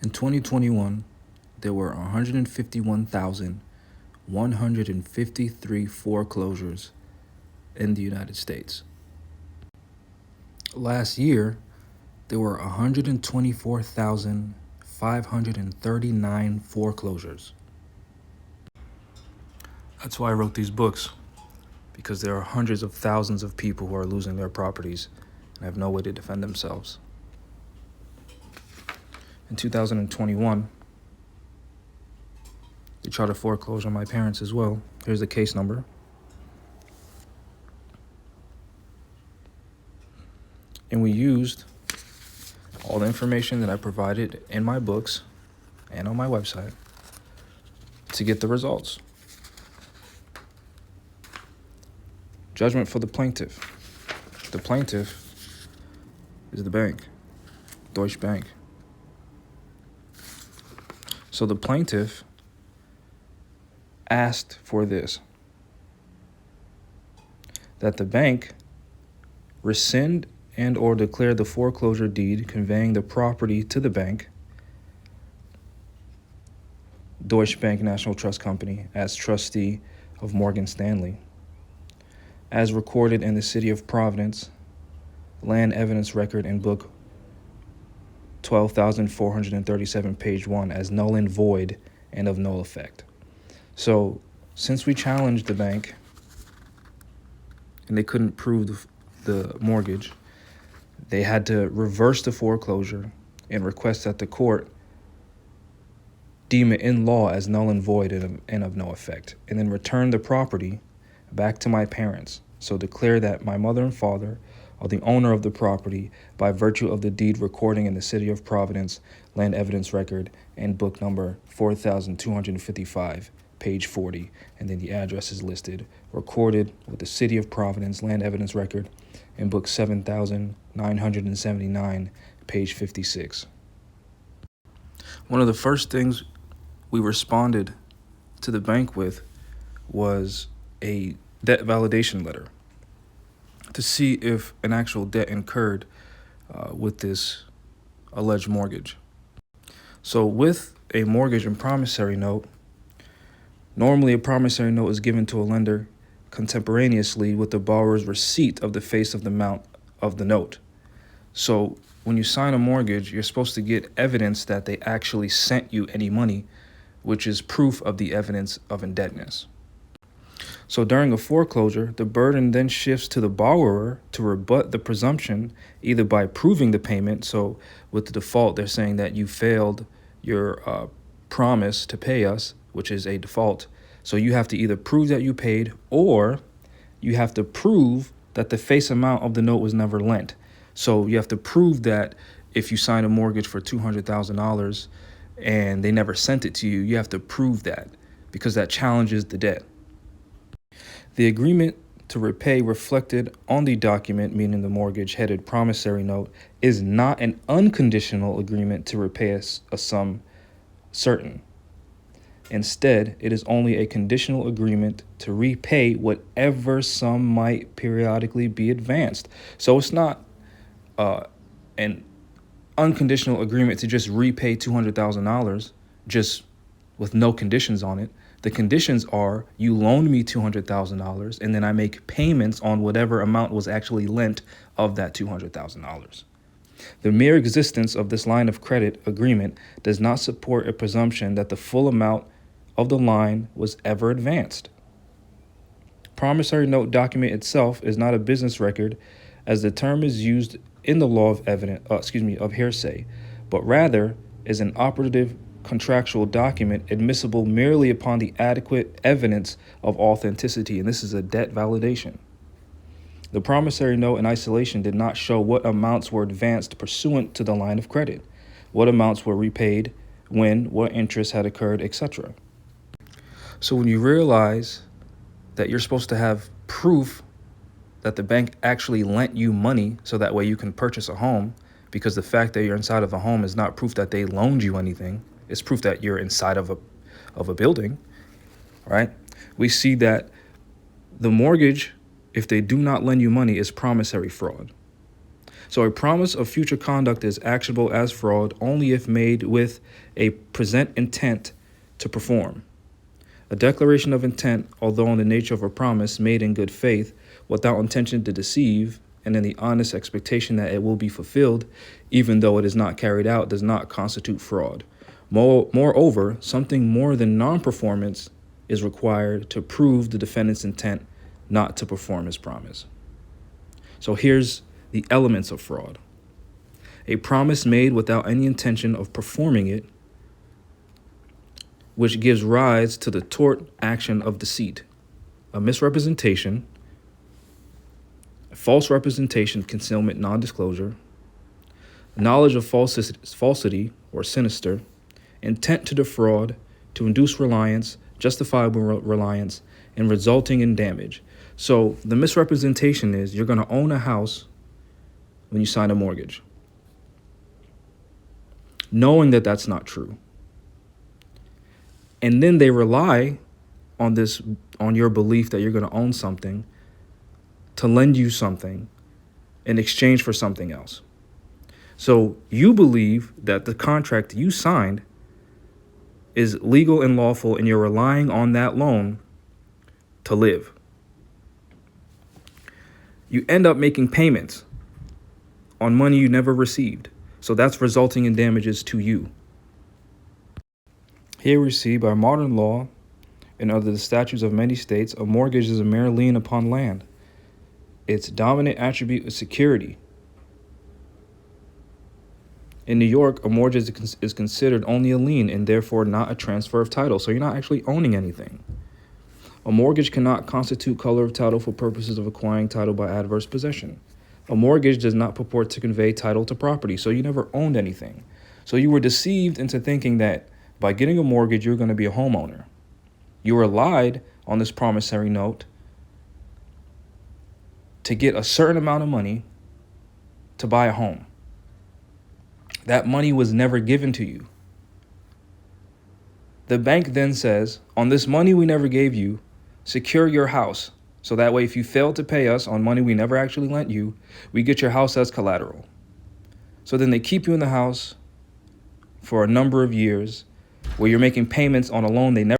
In 2021, there were 151,153 foreclosures in the United States. Last year, there were 124,539 foreclosures. That's why I wrote these books, because there are hundreds of thousands of people who are losing their properties and have no way to defend themselves. In 2021, they tried to foreclose on my parents as well. Here's the case number. And we used all the information that I provided in my books and on my website to get the results. Judgment for the plaintiff. The plaintiff is the bank, Deutsche Bank. So the plaintiff asked for this, that the bank rescind and or declare the foreclosure deed conveying the property to the bank, Deutsche Bank National Trust Company, as trustee of Morgan Stanley, as recorded in the City of Providence Land Evidence Record in Book 12,437, page 1, as null and void and of no effect. So since we challenged the bank and they couldn't prove the mortgage, they had to reverse the foreclosure and request that the court deem it in law as null and void and of no effect, and then return the property back to my parents. So declare that my mother and father are the owner of the property by virtue of the deed recording in the City of Providence Land Evidence Record and book number 4,255, page 40, and then the address is listed, recorded with the City of Providence Land Evidence Record in book 7,979, page 56. One of the first things we responded to the bank with was a debt validation letter to see if an actual debt incurred with this alleged mortgage. So with a mortgage and promissory note, normally a promissory note is given to a lender contemporaneously with the borrower's receipt of the face of the amount of the note. So when you sign a mortgage, you're supposed to get evidence that they actually sent you any money, which is proof of the evidence of indebtedness. So during a foreclosure, the burden then shifts to the borrower to rebut the presumption, either by proving the payment. So with the default, they're saying that you failed your promise to pay us, which is a default. So you have to either prove that you paid, or you have to prove that the face amount of the note was never lent. So you have to prove that if you sign a mortgage for $200,000 and they never sent it to you, you have to prove that, because that challenges the debt. The agreement to repay reflected on the document, meaning the mortgage headed promissory note, is not an unconditional agreement to repay a sum certain. Instead, it is only a conditional agreement to repay whatever sum might periodically be advanced. So it's not an unconditional agreement to just repay $200,000 just with no conditions on it. The conditions are you loaned me $200,000 and then I make payments on whatever amount was actually lent of that $200,000. The mere existence of this line of credit agreement does not support a presumption that the full amount of the line was ever advanced. Promissory note document itself is not a business record, as the term is used in the law of of hearsay, but rather is an operative contractual document admissible merely upon the adequate evidence of authenticity, and this is a debt validation. The promissory note in isolation did not show what amounts were advanced pursuant to the line of credit, what amounts were repaid, when, what interest had occurred, etc. So when you realize that you're supposed to have proof that the bank actually lent you money so that way you can purchase a home, because the fact that you're inside of a home is not proof that they loaned you anything. It's proof that you're inside of a building, right? We see that the mortgage, if they do not lend you money, is promissory fraud. So a promise of future conduct is actionable as fraud only if made with a present intent to perform. A declaration of intent, although in the nature of a promise made in good faith, without intention to deceive, and in the honest expectation that it will be fulfilled, even though it is not carried out, does not constitute fraud. Moreover, something more than non-performance is required to prove the defendant's intent not to perform his promise. So here's the elements of fraud. A promise made without any intention of performing it, which gives rise to the tort action of deceit, a misrepresentation, a false representation, concealment, non-disclosure, knowledge of falsity or sinister, intent to defraud, to induce reliance, justifiable reliance, and resulting in damage. So the misrepresentation is you're going to own a house when you sign a mortgage, knowing that that's not true. And then they rely on your belief that you're going to own something to lend you something in exchange for something else. So you believe that the contract you signed is legal and lawful, and you're relying on that loan to live. You end up making payments on money you never received. So that's resulting in damages to you. Here we see, by modern law and under the statutes of many states, a mortgage is a mere lien upon land. Its dominant attribute is security. In New York, a mortgage is considered only a lien and therefore not a transfer of title. So you're not actually owning anything. A mortgage cannot constitute color of title for purposes of acquiring title by adverse possession. A mortgage does not purport to convey title to property, so you never owned anything. So you were deceived into thinking that by getting a mortgage, you're going to be a homeowner. You relied on this promissory note to get a certain amount of money to buy a home. That money was never given to you. The bank then says, on this money we never gave you, secure your house. So that way, if you fail to pay us on money we never actually lent you, we get your house as collateral. So then they keep you in the house for a number of years where you're making payments on a loan they never